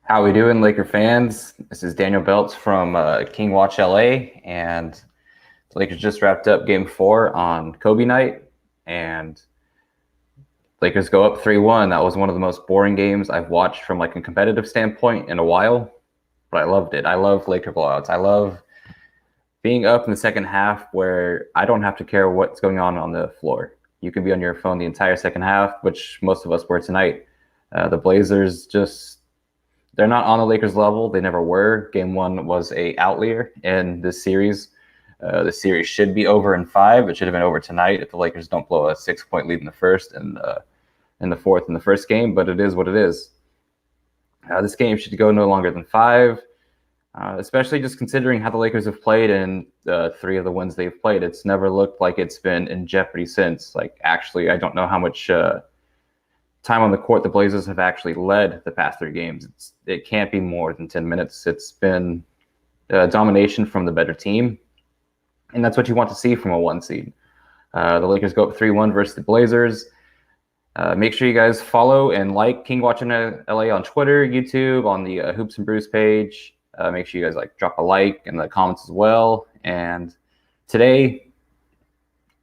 How we doing, Laker fans? This is Daniel Belts from King Watch LA, and the Lakers just wrapped up Game 4 on Kobe night, and Lakers go up 3-1. That was one of the most boring games I've watched from like a competitive standpoint in a while, but I loved it. I love Laker blowouts. I love being up in the second half where I don't have to care what's going on the floor. You can be on your phone the entire second half, which most of us were tonight. The Blazers they're not on the Lakers level. They never were. Game 1 was a outlier in this series. The series should be over in 5. It should have been over tonight if the Lakers don't blow a 6-point lead in the first and in the fourth in the first game. But it is what it is. This game should go no longer than 5, especially just considering how the Lakers have played in 3 of the wins they've played. It's never looked like it's been in jeopardy since. Like, actually, I don't know how much time on the court the Blazers have actually led the past 3 games. It can't be more than 10 minutes. It's been domination from the better team, and that's what you want to see from a 1 seed. The Lakers go up 3-1 versus the Blazers. Make sure you guys follow and like King Watching LA on Twitter, YouTube, on the Hoops and Brews page. Make sure you guys drop a like in the comments as well. And today,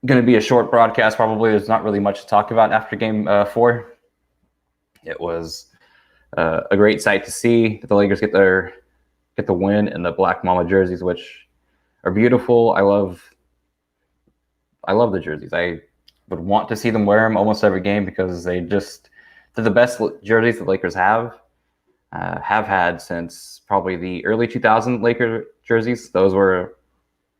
going to be a short broadcast. Probably there's not really much to talk about after Game 4. It was a great sight to see that the Lakers get the win in the Black Mamba jerseys, which are beautiful. I love the jerseys. I would want to see them wear them almost every game because they're the best jerseys the Lakers have had since probably the early 2000 Laker jerseys. Those were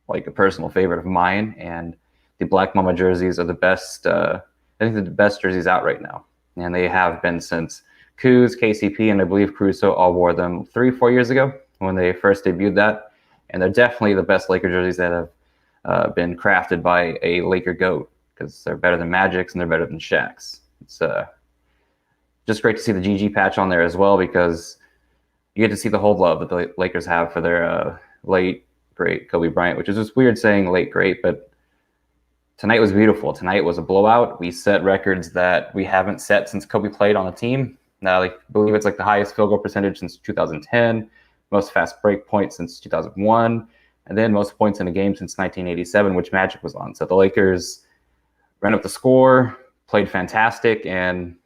like a personal favorite of mine, and the Black Mamba jerseys are the best. I think they're the best jerseys out right now. And they have been since Kuz, KCP, and I believe Caruso all wore them 3-4 years ago when they first debuted that. And they're definitely the best Laker jerseys that have been crafted by a Laker GOAT, because they're better than Magic's and they're better than Shaq's. It's just great to see the GG patch on there as well, because you get to see the whole love that the Lakers have for their late, great Kobe Bryant, which is just weird saying late, great, but tonight was beautiful. Tonight was a blowout. We set records that we haven't set since Kobe played on the team. Now, I believe it's like the highest field goal percentage since 2010, most fast break points since 2001, and then most points in a game since 1987, which Magic was on. So the Lakers ran up the score, played fantastic, and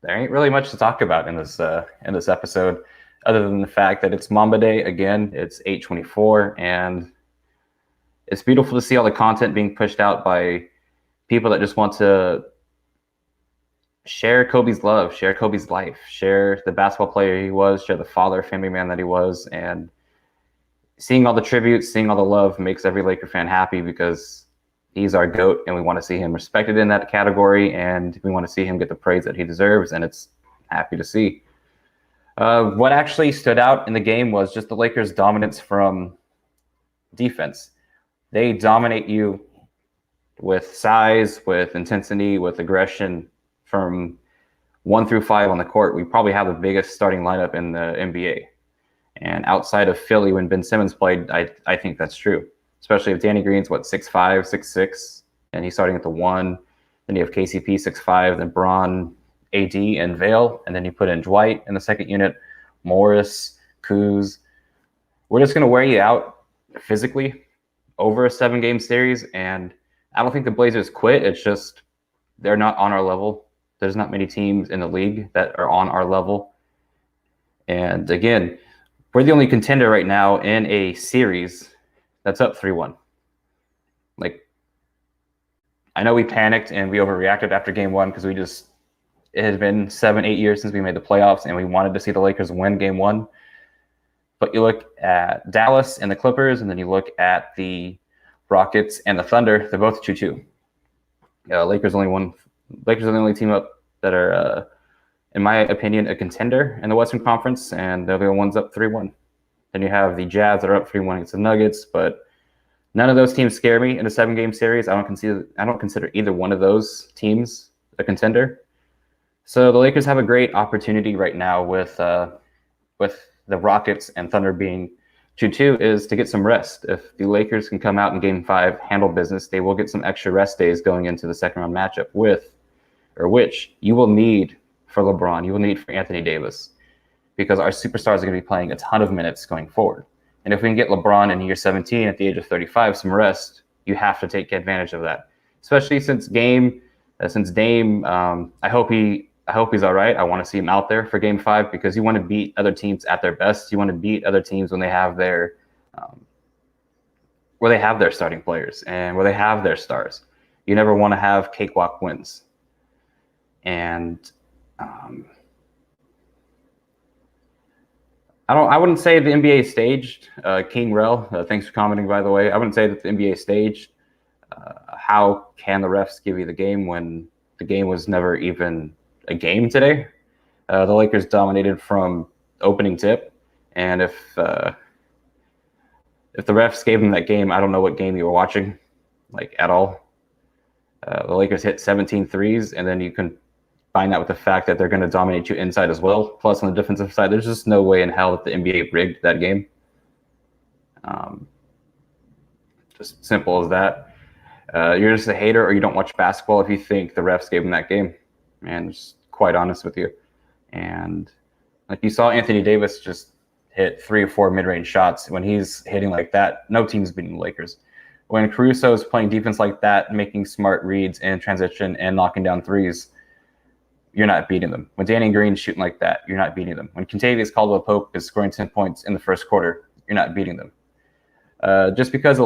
there ain't really much to talk about in this episode, other than the fact that it's Mamba Day again. It's 8/24, and it's beautiful to see all the content being pushed out by people that just want to share Kobe's love, share Kobe's life, share the basketball player he was, share the father, family man that he was. And seeing all the tributes, seeing all the love makes every Laker fan happy, because he's our GOAT and we want to see him respected in that category, and we want to see him get the praise that he deserves, and it's happy to see. What actually stood out in the game was just the Lakers' dominance from defense. They dominate you with size, with intensity, with aggression from 1 through 5 on the court. We probably have the biggest starting lineup in the NBA. And outside of Philly, when Ben Simmons played, I think that's true. Especially if Danny Green's, 6'5", 6'6", and he's starting at the 1. Then you have KCP, 6'5", then Braun, AD, and JaVale. And then you put in Dwight in the second unit, Morris, Kuz. We're just going to wear you out physically over a 7-game series, and I don't think the Blazers quit. It's just they're not on our level. There's not many teams in the league that are on our level. And again, we're the only contender right now in a series that's up 3-1. Like, I know we panicked and we overreacted after Game 1 because it had been 7-8 years since we made the playoffs, and we wanted to see the Lakers win Game 1. But you look at Dallas and the Clippers, and then you look at the Rockets and the Thunder. They're both 2-2. Lakers are the only team up that are, in my opinion, a contender in the Western Conference, and they're the ones up 3-1. Then you have the Jazz that are up 3-1 against the Nuggets, but none of those teams scare me in a 7-game series. I don't consider either one of those teams a contender. So the Lakers have a great opportunity right now with the Rockets and Thunder being 2-2 is to get some rest. If the Lakers can come out in Game 5, handle business, they will get some extra rest days going into the second round matchup which you will need for LeBron. You will need for Anthony Davis, because our superstars are going to be playing a ton of minutes going forward. And if we can get LeBron in year 17 at the age of 35 some rest, you have to take advantage of that. Especially since Dame, I hope he's all right. I want to see him out there for Game 5, because you want to beat other teams at their best. You want to beat other teams when they have their where they have their starting players and where they have their stars. You never want to have cakewalk wins. And I wouldn't say the NBA is staged. King Rel, thanks for commenting, by the way. I wouldn't say that the NBA is staged. How can the refs give you the game when the game was never even a game today? The Lakers dominated from opening tip, and if the refs gave them that game, I don't know what game you were watching, like, at all. The Lakers hit 17 threes, and then you can combine that with the fact that they're going to dominate you inside as well. Plus, on the defensive side, there's just no way in hell that the NBA rigged that game. Just simple as that. You're just a hater, or you don't watch basketball if you think the refs gave them that game. And just quite honest with you. And like you saw Anthony Davis just hit 3 or 4 mid-range shots. When he's hitting like that, no team's beating the Lakers. When Caruso is playing defense like that, making smart reads in transition and knocking down threes, you're not beating them. When Danny Green's shooting like that, you're not beating them. When Kentavious Caldwell-Pope is scoring 10 points in the first quarter, you're not beating them. Just because the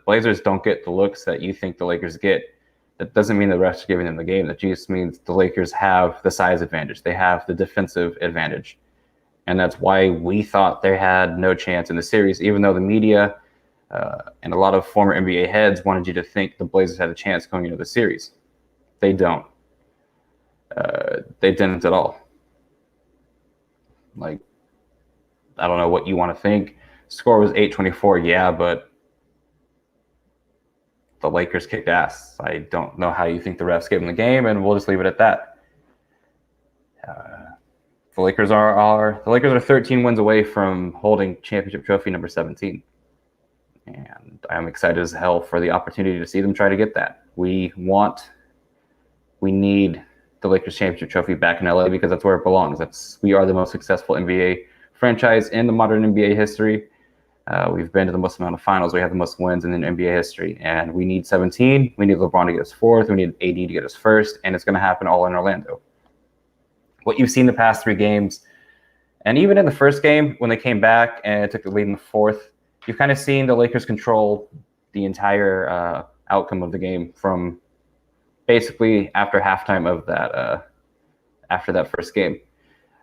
Blazers don't get the looks that you think the Lakers get, that doesn't mean the refs are giving them the game. That just means the Lakers have the size advantage. They have the defensive advantage. And that's why we thought they had no chance in the series, even though the media and a lot of former NBA heads wanted you to think the Blazers had a chance going into the series. They don't. They didn't at all. Like, I don't know what you want to think. Score was 8-24, yeah, but the Lakers kicked ass. I don't know how you think the refs gave them the game, and we'll just leave it at that. The Lakers are 13 wins away from holding championship trophy number 17. And I'm excited as hell for the opportunity to see them try to get that. We need the Lakers championship trophy back in LA, because that's where it belongs. We are the most successful NBA franchise in the modern NBA history. We've been to the most amount of finals. We have the most wins in NBA history, and we need 17. We need LeBron to get us 4th. We need AD to get us 1st, and it's going to happen all in Orlando. What you've seen the past 3 games, and even in the first game when they came back and took the lead in the 4th, you've kind of seen the Lakers control the entire outcome of the game from basically after halftime of that. After that first game,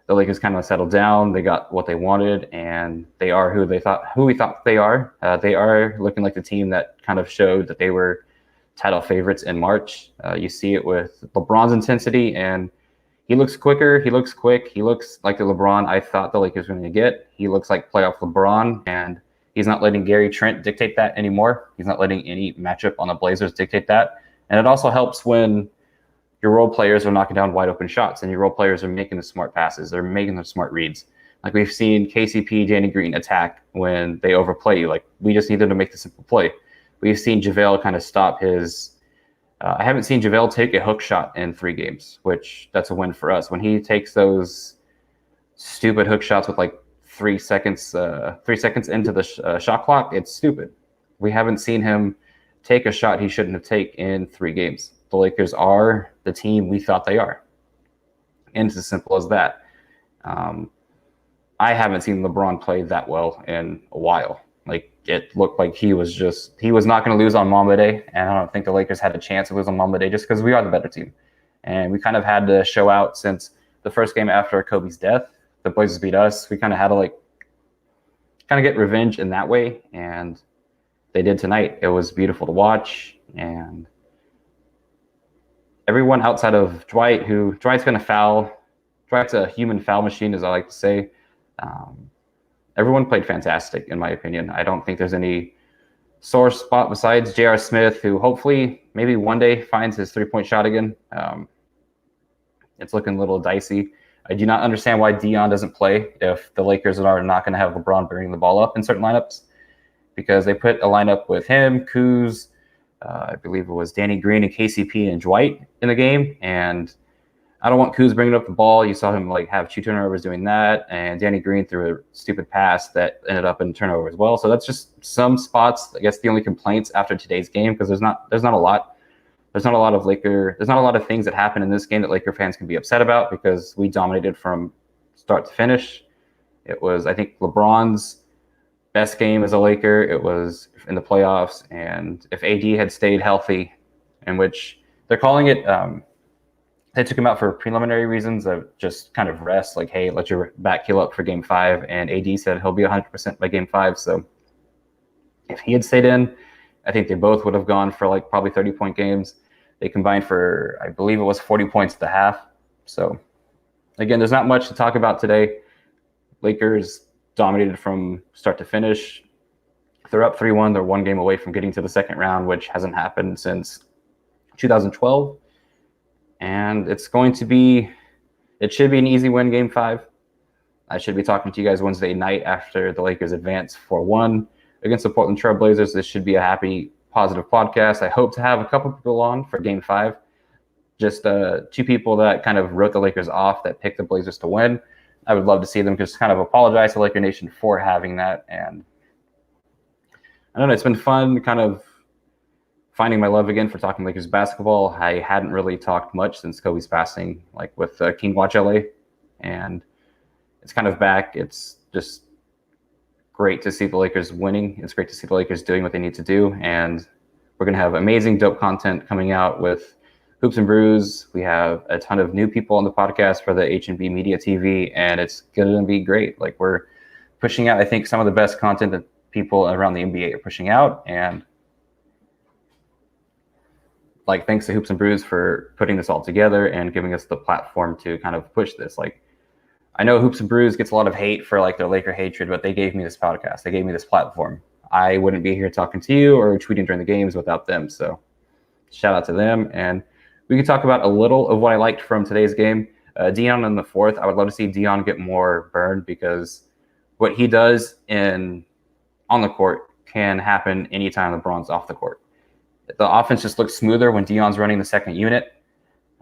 the Lakers kind of settled down. They got what they wanted, and they are who we thought they are. They are looking like the team that kind of showed that they were title favorites in March. You see it with LeBron's intensity, and he looks quicker. He looks quick. He looks like the LeBron I thought the Lakers were going to get. He looks like playoff LeBron, and he's not letting Gary Trent dictate that anymore. He's not letting any matchup on the Blazers dictate that. And it also helps when your role players are knocking down wide open shots, and your role players are making the smart passes. They're making the smart reads. Like, we've seen KCP, Danny Green attack when they overplay you. Like, we just need them to make the simple play. We've seen JaVale kind of stop his I haven't seen JaVale take a hook shot in 3 games, which that's a win for us. When he takes those stupid hook shots with like 3 seconds into the shot clock, it's stupid. We haven't seen him take a shot he shouldn't have taken in 3 games. The Lakers are the team we thought they are. And it's as simple as that. I haven't seen LeBron play that well in a while. Like, it looked like he was not going to lose on Mamba Day, and I don't think the Lakers had a chance to lose on Mamba Day just because we are the better team. And we kind of had to show out since the first game after Kobe's death. The Blazers beat us. We kind of had to get revenge in that way, and they did tonight. It was beautiful to watch, and everyone outside of Dwight, Dwight's going to foul. Dwight's a human foul machine, as I like to say. Everyone played fantastic, in my opinion. I don't think there's any sore spot besides J.R. Smith, who hopefully maybe one day finds his 3-point shot again. It's looking a little dicey. I do not understand why Dion doesn't play if the Lakers are not going to have LeBron bringing the ball up in certain lineups, because they put a lineup with him, Kuz, I believe it was Danny Green and KCP and Dwight in the game, and I don't want Kuz bringing up the ball. You saw him like have 2 turnovers doing that, and Danny Green threw a stupid pass that ended up in turnover as well. So that's just some spots. I guess the only complaints after today's game, because there's not a lot. There's not a lot of things that happen in this game that Laker fans can be upset about, because we dominated from start to finish. It was, I think, LeBron's best game as a Laker. It was in the playoffs, and if AD had stayed healthy, in which they're calling it. They took him out for preliminary reasons of just kind of rest, like, hey, let your back heal up for game 5. And AD said he'll be 100% by game 5. So if he had stayed in, I think they both would have gone for like probably 30-point games. They combined for, I believe it was 40 points at the half. So again, there's not much to talk about today. Lakers dominated from start to finish. They're up 3-1. They're 1 game away from getting to the second round, which hasn't happened since 2012. And it should be an easy win, game 5. I should be talking to you guys Wednesday night after the Lakers advance 4-1 against the Portland Trail Blazers. This should be a happy, positive podcast. I hope to have a couple people on for game 5. Just 2 people that kind of wrote the Lakers off, that picked the Blazers to win. I would love to see them just kind of apologize to Laker Nation for having that. And I don't know, it's been fun kind of finding my love again for talking Lakers basketball. I hadn't really talked much since Kobe's passing, like with King Watch LA, and it's kind of back. It's just great to see the Lakers winning. It's great to see the Lakers doing what they need to do, and we're going to have amazing, dope content coming out with Hoops and Brews. We have a ton of new people on the podcast for the HNB Media TV, and it's going to be great. Like, we're pushing out, I think, some of the best content that people around the NBA are pushing out, and like, thanks to Hoops and Brews for putting this all together and giving us the platform to kind of push this. Like, I know Hoops and Brews gets a lot of hate for like their Laker hatred, but they gave me this podcast. They gave me this platform. I wouldn't be here talking to you or tweeting during the games without them. So shout out to them. And we can talk about a little of what I liked from today's game. Dion in the 4th, I would love to see Dion get more burned, because what he does on the court can happen anytime LeBron's off the court. The offense just looks smoother when Dion's running the second unit.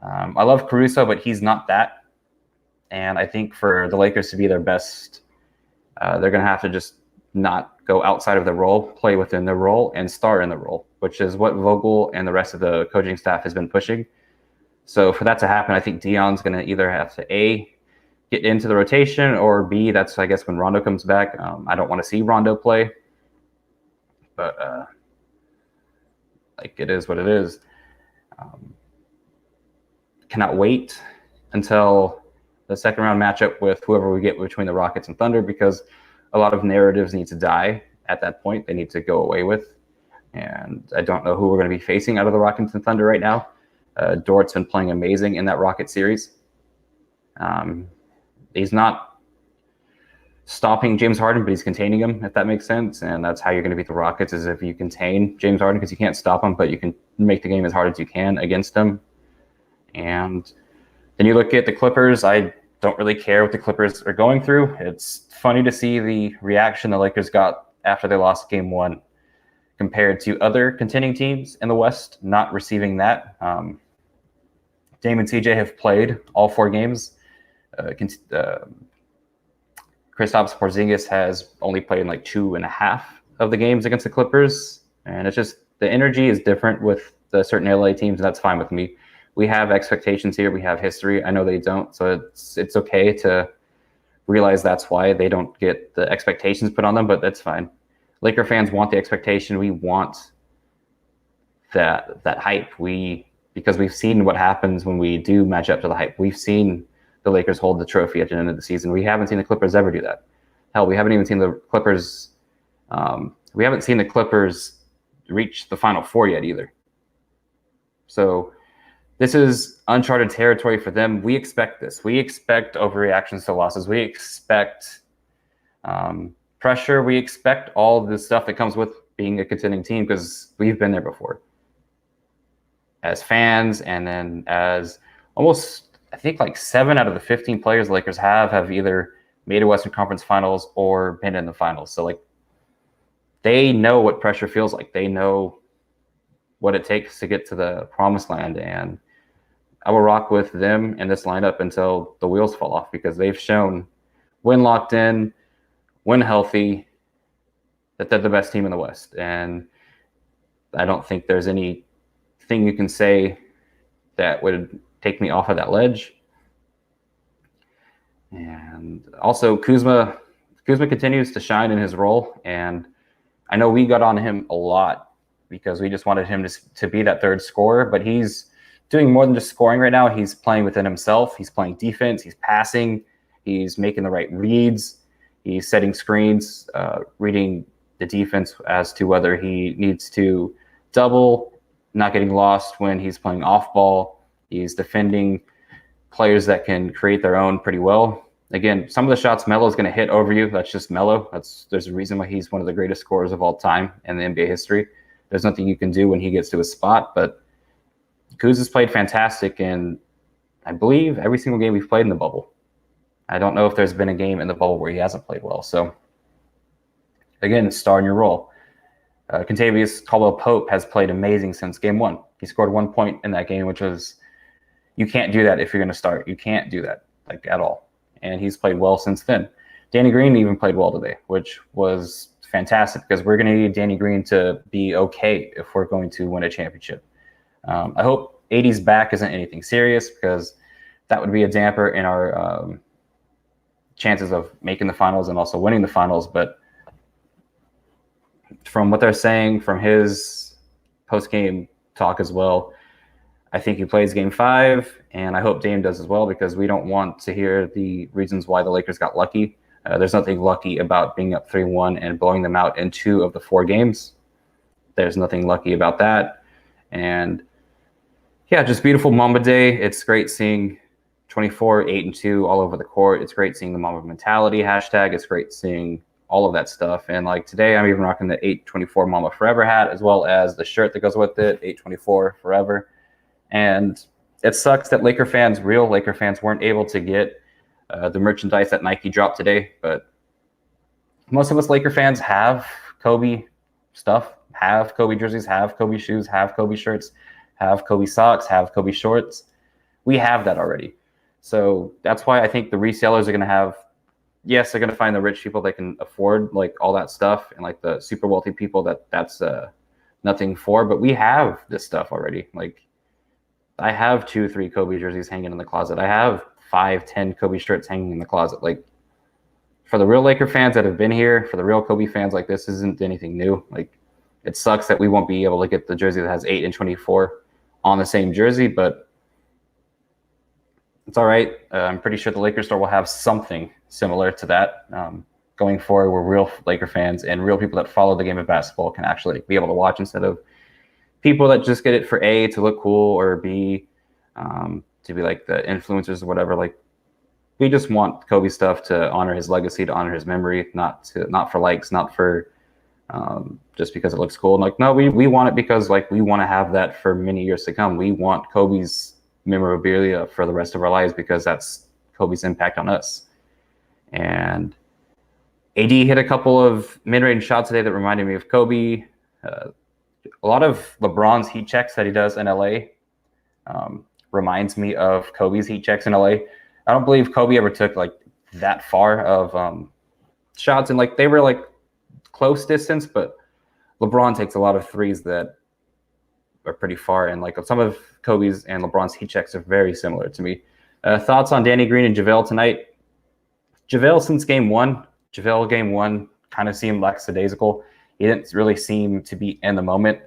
I love Caruso, but he's not that. And I think for the Lakers to be their best, they're going to have to just not go outside of the role, play within the role, and star in the role, which is what Vogel and the rest of the coaching staff has been pushing. So for that to happen, I think Dion's going to either have to, A, get into the rotation, or B, that's, I guess, when Rondo comes back. I don't want to see Rondo play, but like, it is what it is. Cannot wait until the second round matchup with whoever we get between the Rockets and Thunder, because a lot of narratives need to die at that point. They need to go away with. And I don't know who we're going to be facing out of the Rockets and Thunder right now. Dort's been playing amazing in that Rocket series. He's not stopping James Harden, but he's containing him, if that makes sense. And that's how you're going to beat the Rockets, is if you contain James Harden, because you can't stop him, but you can make the game as hard as you can against him. And then you look at the Clippers. I don't really care what the Clippers are going through. It's funny to see the reaction the Lakers got after they lost game 1 compared to other contending teams in the West not receiving that. Dame and CJ have played all 4 games. Kristaps Porzingis has only played in like 2.5 of the games against the Clippers. And it's just, the energy is different with the certain LA teams, and that's fine with me. We have expectations here. We have history. I know they don't. So it's okay to realize that's why they don't get the expectations put on them, but that's fine. Laker fans want the expectation. We want that hype. Because we've seen what happens when we do match up to the hype. We've seen the Lakers hold the trophy at the end of the season. We haven't seen the Clippers ever do that. Hell, we haven't even seen the Clippers. We haven't seen the Clippers reach the Final Four yet either. So this is uncharted territory for them. We expect this. We expect overreactions to losses. We expect pressure. We expect all the stuff that comes with being a contending team, because we've been there before. As fans, and then as almost, I think, like 7 out of the 15 players the Lakers have either made a Western Conference Finals or been in the finals. So, like, they know what pressure feels like. They know what it takes to get to the promised land. And I will rock with them in this lineup until the wheels fall off, because they've shown, when locked in, when healthy, that they're the best team in the West. And I don't think there's anything you can say that would take me off of that ledge. And also Kuzma continues to shine in his role. And I know we got on him a lot because we just wanted him to be that third scorer, but he's doing more than just scoring right now. He's playing within himself. He's playing defense. He's passing. He's making the right reads. He's setting screens, reading the defense as to whether he needs to double, not getting lost when he's playing off ball. He's defending players that can create their own pretty well. Again, some of the shots Melo's going to hit over you. That's just Melo. There's a reason why he's one of the greatest scorers of all time in the NBA history. There's nothing you can do when he gets to a spot, but Kuz has played fantastic in, I believe, every single game we've played in the bubble. I don't know if there's been a game in the bubble where he hasn't played well. So, again, star in your role. Kentavious Caldwell-Pope has played amazing since game one. He scored 1 point in that game, which was, you can't do that if you're going to start. You can't do that, like, at all. And he's played well since then. Danny Green even played well today, which was fantastic, because we're going to need Danny Green to be okay if we're going to win a championship. I hope 80's back isn't anything serious, because that would be a damper in our chances of making the finals and also winning the finals. But from what they're saying, from his post-game talk as well, I think he plays game 5, and I hope Dame does as well, because we don't want to hear the reasons why the Lakers got lucky. There's nothing lucky about being up 3-1 and blowing them out in 2 of the 4 games. There's nothing lucky about that. And yeah, just beautiful Mamba Day. It's great seeing 24, 8-2 all over the court. It's great seeing the Mamba mentality hashtag. It's great seeing all of that stuff. And like today, I'm even rocking the 824 Mamba Forever hat, as well as the shirt that goes with it, 824 Forever. And it sucks that real Laker fans, weren't able to get the merchandise that Nike dropped today. But most of us Laker fans have Kobe stuff, have Kobe jerseys, have Kobe shoes, have Kobe shirts, have Kobe socks, have Kobe shorts. We have that already. So that's why I think the resellers are going to have, yes, they're going to find the rich people that can afford like all that stuff, and like the super wealthy people that's nothing for. But we have this stuff already. Like, I have 2-3 Kobe jerseys hanging in the closet. I have 5-10 Kobe shirts hanging in the closet. Like, for the real Laker fans that have been here, for the real Kobe fans, like, this isn't anything new. Like, it sucks that we won't be able to get the jersey that has 8 and 24 on the same jersey, but it's all right. I'm pretty sure the Lakers store will have something similar to that going forward, where real Laker fans and real people that follow the game of basketball can actually be able to watch, instead of people that just get it for A, to look cool, or B, to be like the influencers or whatever. Like, we just want Kobe stuff to honor his legacy, to honor his memory, not for likes, not for just because it looks cool. And like, no, we want it because like we want to have that for many years to come. We want Kobe's memorabilia for the rest of our lives, because that's Kobe's impact on us. And AD hit a couple of mid-range shots today that reminded me of Kobe. A lot of LeBron's heat checks that he does in LA reminds me of Kobe's heat checks in LA. I don't believe Kobe ever took like that far of shots, and like they were like close distance, but LeBron takes a lot of threes that are pretty far, and like some of Kobe's and LeBron's heat checks are very similar to me. Thoughts on Danny Green and JaVale tonight? JaVale since game one kind of seemed lackadaisical. He didn't really seem to be in the moment.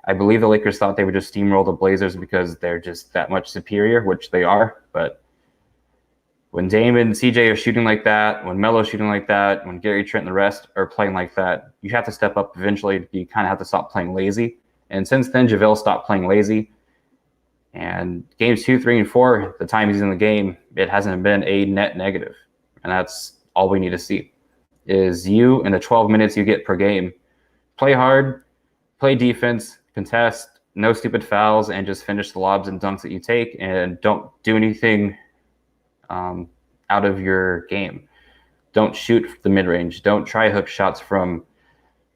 I believe the Lakers thought they would just steamroll the Blazers because they're just that much superior, which they are. But when Dame and CJ are shooting like that, when Melo's shooting like that, when Gary Trent and the rest are playing like that, you have to step up eventually. You kind of have to stop playing lazy. And since then, JaVale stopped playing lazy. And games 2, 3, and 4, the time he's in the game, it hasn't been a net negative. And that's all we need to see, is you in the 12 minutes you get per game, play hard, play defense, contest, no stupid fouls, and just finish the lobs and dunks that you take, and don't do anything out of your game. Don't shoot the mid-range. Don't try hook shots from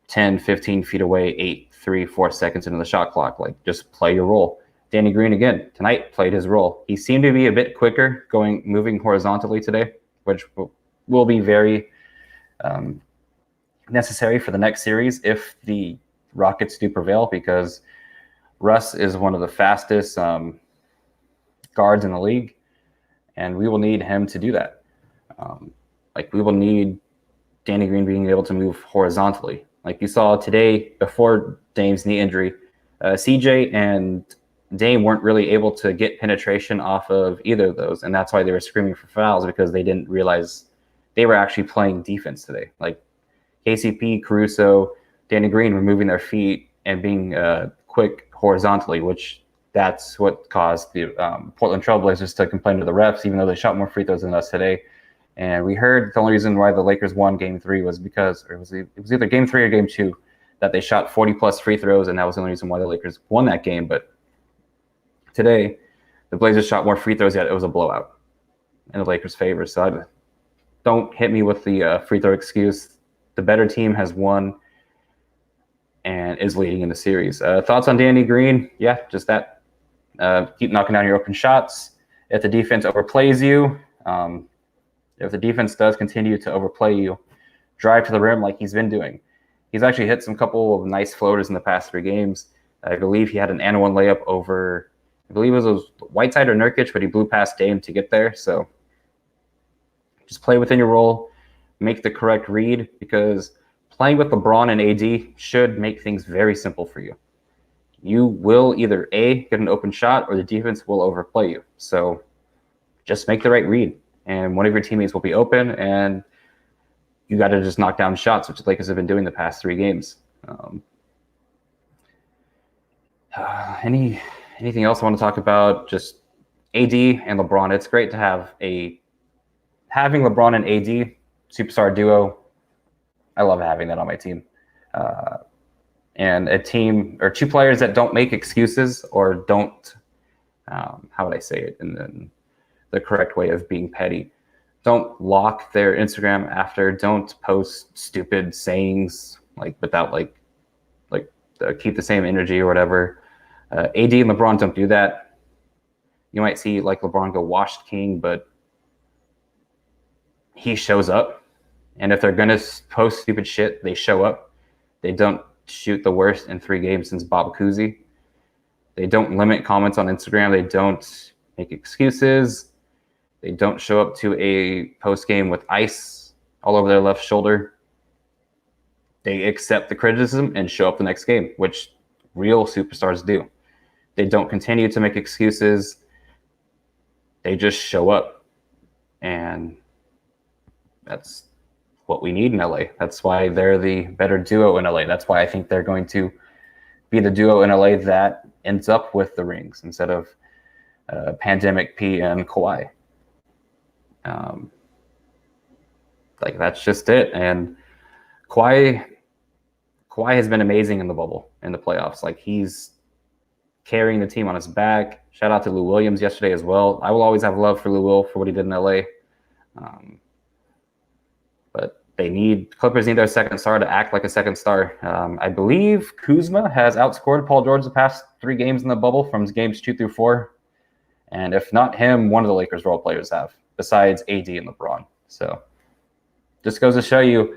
10, 15 feet away, 8, 3, 4 seconds into the shot clock. Like, just play your role. Danny Green again tonight played his role. He seemed to be a bit quicker moving horizontally today, which will be very necessary for the next series if the Rockets do prevail, because Russ is one of the fastest guards in the league, and we will need him to do that. We will need Danny Green being able to move horizontally. Like you saw today before Dame's knee injury, CJ and Dame weren't really able to get penetration off of either of those, and that's why they were screaming for fouls, because they didn't realize they were actually playing defense today. Like KCP, Caruso, Danny Green were moving their feet and being quick horizontally, which that's what caused the Portland Trailblazers to complain to the refs, even though they shot more free throws than us today. And we heard the only reason why the Lakers won Game 3 was because it was either Game 3 or Game 2 that they shot 40-plus free throws, and that was the only reason why the Lakers won that game. But today, the Blazers shot more free throws, yet it was a blowout in the Lakers' favor. So don't hit me with the free throw excuse. The better team has won and is leading in the series. Thoughts on Danny Green? Yeah, just that. Keep knocking down your open shots. If the defense overplays you, if the defense does continue to overplay you, drive to the rim like he's been doing. He's actually hit some couple of nice floaters in the past 3 games. I believe he had an and one layup over, I believe it was Whiteside or Nurkic, but he blew past Dame to get there. So just play within your role, make the correct read, because playing with LeBron and AD should make things very simple for you. You will either A, get an open shot, or the defense will overplay you. So just make the right read, and one of your teammates will be open, and you got to just knock down shots, which the Lakers have been doing the past 3 games. Anything else I want to talk about? Just AD and LeBron. It's great to have having LeBron and AD superstar duo. I love having that on my team. And a team or 2 players that don't make excuses or don't, how would I say it in the correct way of being petty? Don't lock their Instagram after. Don't post stupid sayings without keep the same energy or whatever. AD and LeBron don't do that. You might see LeBron go washed king, but he shows up. And if they're gonna post stupid shit, they show up. They don't shoot the worst in 3 games since Bob Cousy. They don't limit comments on Instagram. They don't make excuses. They don't show up to a post game with ice all over their left shoulder. They accept the criticism and show up the next game, which real superstars do. They don't continue to make excuses. They just show up. And that's what we need in LA. That's why they're the better duo in LA. That's why I think they're going to be the duo in LA that ends up with the rings instead of Pandemic P and Kawhi. That's just it. And Kawhi has been amazing in the bubble, in the playoffs. He's carrying the team on his back. Shout out to Lou Williams yesterday as well. I will always have love for Lou Will for what he did in LA. But Clippers need their second star to act like a second star. I believe Kuzma has outscored Paul George the past 3 games in the bubble from games 2 through 4. And if not him, one of the Lakers role players have, besides AD and LeBron. So just goes to show you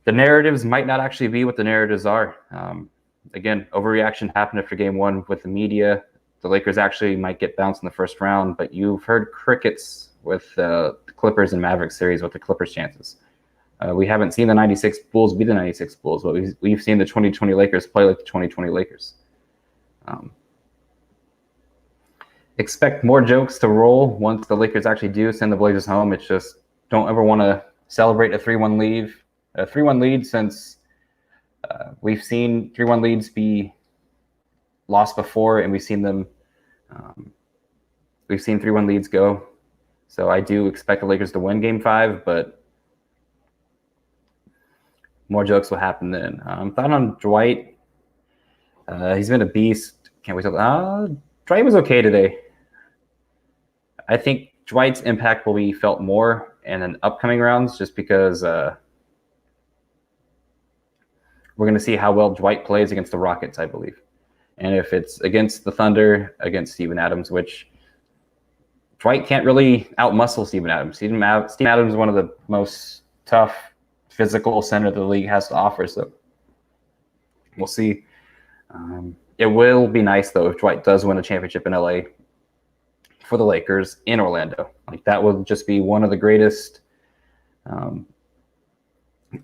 the narratives might not actually be what the narratives are. Again, overreaction happened after Game 1 with the media. The Lakers actually might get bounced in the first round, but you've heard crickets with the Clippers and Mavericks series with the Clippers' chances. We haven't seen the 96 Bulls be the 96 Bulls, but we've seen the 2020 Lakers play like the 2020 Lakers. Expect more jokes to roll once the Lakers actually do send the Blazers home. It's just don't ever want to celebrate a 3-1 lead. A 3-1 lead since we've seen 3-1 leads be lost before, and we've seen 3-1 leads go. So I do expect the Lakers to win Game 5, but more jokes will happen then. Thought on Dwight. He's been a beast. Can't wait till Dwight was okay today. I think Dwight's impact will be felt more in upcoming rounds, just because we're going to see how well Dwight plays against the Rockets, I believe. And if it's against the Thunder, against Steven Adams, which Dwight can't really outmuscle Steven Adams. Steven Adams is one of the most tough physical center the league has to offer. So we'll see. It will be nice, though, if Dwight does win a championship in LA for the Lakers in Orlando. Like, that would just be one of the greatest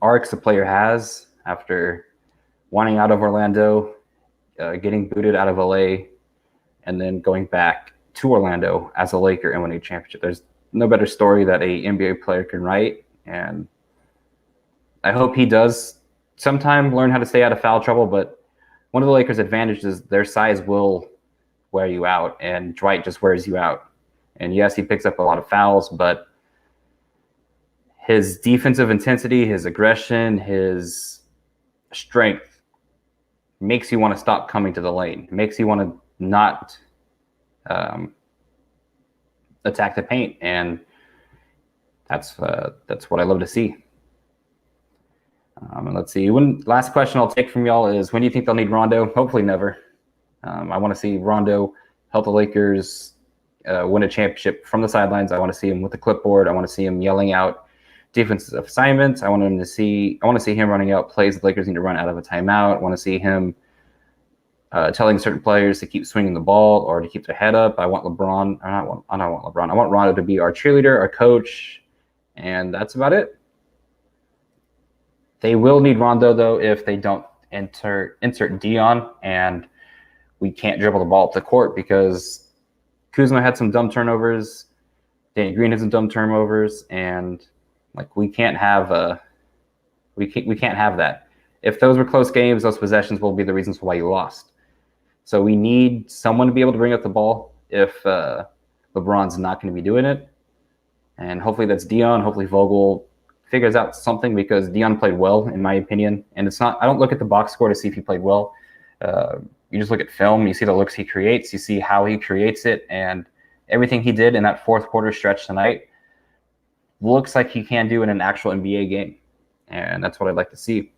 arcs a player has after wanting out of Orlando, getting booted out of LA, and then going back to Orlando as a Laker and winning a championship. There's no better story that a NBA player can write, and I hope he does sometime learn how to stay out of foul trouble. But one of the Lakers' advantages is their size will wear you out, and Dwight just wears you out. And yes, he picks up a lot of fouls, but his defensive intensity, his aggression, his strength makes you want to stop coming to the lane, makes you want to not attack the paint, and that's what I love to see. And let's see. Last question I'll take from y'all is, when do you think they'll need Rondo? Hopefully never. I want to see Rondo help the Lakers win a championship from the sidelines. I want to see him with the clipboard. I want to see him yelling out defensive assignments. I want to see him running out plays the Lakers need to run out of a timeout. I want to see him telling certain players to keep swinging the ball or to keep their head up. I want LeBron. I don't want LeBron. I want Rondo to be our cheerleader, our coach, and that's about it. They will need Rondo, though, if they don't insert Dion, and we can't dribble the ball up the court, because Kuzma had some dumb turnovers, Danny Green had some dumb turnovers, and like, we can't have that. If those were close games, those possessions will be the reasons why you lost. So we need someone to be able to bring up the ball if LeBron's not going to be doing it, and hopefully that's Dion. Hopefully Vogel figures out something, because Dion played well, in my opinion. And it's not, I don't look at the box score to see if he played well. You just look at film, you see the looks he creates, you see how he creates it, and everything he did in that fourth quarter stretch tonight looks like he can do in an actual NBA game. And that's what I'd like to see.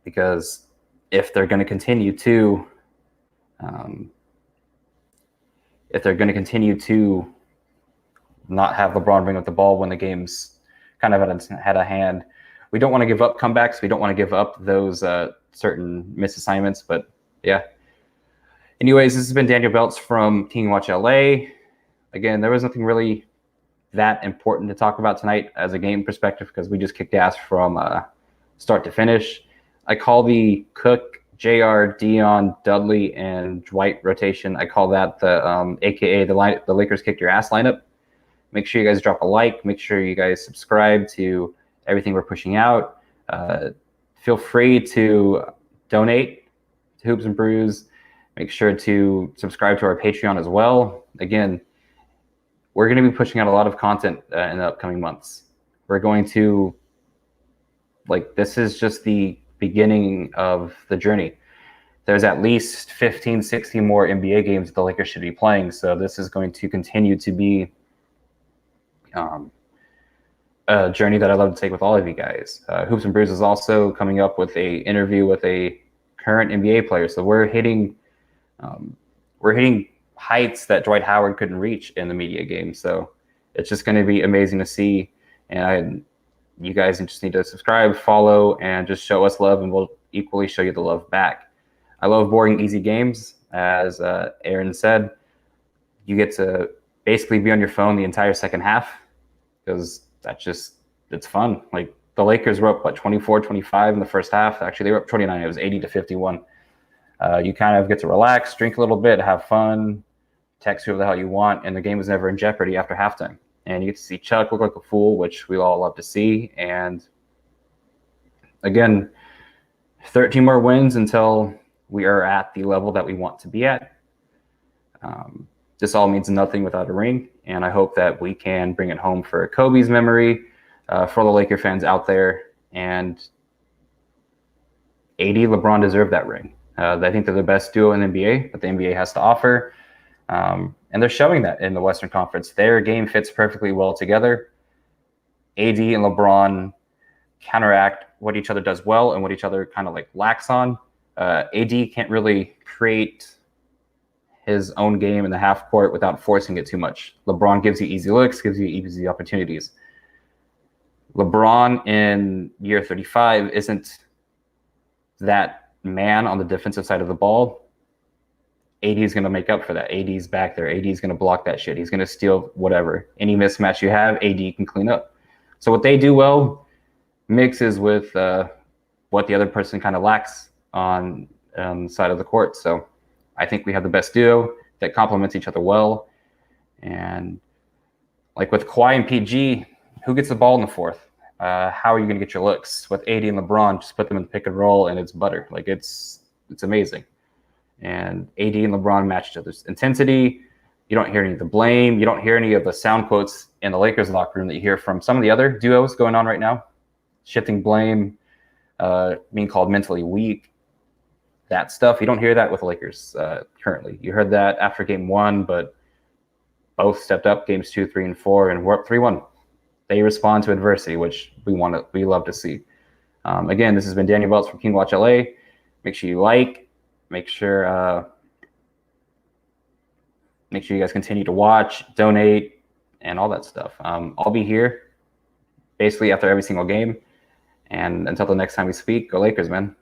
Because if they're going to continue to not have LeBron bring up the ball when the game's kind of had a hand, we don't want to give up comebacks. We don't want to give up those certain misassignments. But yeah. Anyways, this has been Daniel Belts from King Watch LA. Again, there was nothing really that important to talk about tonight as a game perspective, because we just kicked ass from start to finish. I call the Cook, JR, Dion, Dudley, and Dwight rotation, I call that the AKA the Lakers kicked your ass lineup. Make sure you guys drop a like. Make sure you guys subscribe to everything we're pushing out. Feel free to donate to Hoops and Brews. Make sure to subscribe to our Patreon as well. Again, we're going to be pushing out a lot of content in the upcoming months. We're going to, this is just the beginning of the journey. There's at least 15, 16 more NBA games the Lakers should be playing. So this is going to continue to be a journey that I love to take with all of you guys. Hoops and Brews is also coming up with a interview with a current NBA player. So we're hitting heights that Dwight Howard couldn't reach in the media game. So it's just going to be amazing to see. And you guys just need to subscribe, follow, and just show us love, and we'll equally show you the love back. I love boring, easy games. As Aaron said, you get to basically be on your phone the entire second half, because it's fun. Like, the Lakers were up, 24-25 in the first half. Actually, they were up 29. It was 80-51. You kind of get to relax, drink a little bit, have fun, text whoever the hell you want, and the game was never in jeopardy after halftime. And you get to see Chuck look like a fool, which we all love to see. And again, 13 more wins until we are at the level that we want to be at. This all means nothing without a ring, and I hope that we can bring it home for Kobe's memory, for the Laker fans out there. And AD, LeBron deserve that ring. I think they're the best duo in the NBA that the NBA has to offer. And they're showing that in the Western Conference. Their game fits perfectly well together. AD and LeBron counteract what each other does well and what each other kind of lacks on. AD can't really create his own game in the half court without forcing it too much. LeBron gives you easy looks, gives you easy opportunities. LeBron in year 35 isn't that man on the defensive side of the ball. AD is going to make up for that. AD's back there. AD is going to block that shit. He's going to steal whatever. Any mismatch you have, AD can clean up. So what they do well mixes with what the other person kind of lacks on the side of the court. So I think we have the best duo that complements each other well. And like with Kawhi and PG, who gets the ball in the fourth? How are you going to get your looks? With AD and LeBron, just put them in the pick and roll, and it's butter. Like it's amazing. And AD and LeBron match each other's intensity. You don't hear any of the blame. You don't hear any of the sound quotes in the Lakers locker room that you hear from some of the other duos going on right now. Shifting blame, being called mentally weak, that stuff. You don't hear that with the Lakers currently. You heard that after game 1, but both stepped up games 2, 3, and 4, and we're up 3-1. They respond to adversity, which we love to see. Again, this has been Daniel Belts from King Watch LA. Make sure you like. Make sure you guys continue to watch, donate, and all that stuff. I'll be here basically after every single game. And until the next time we speak, go Lakers, man.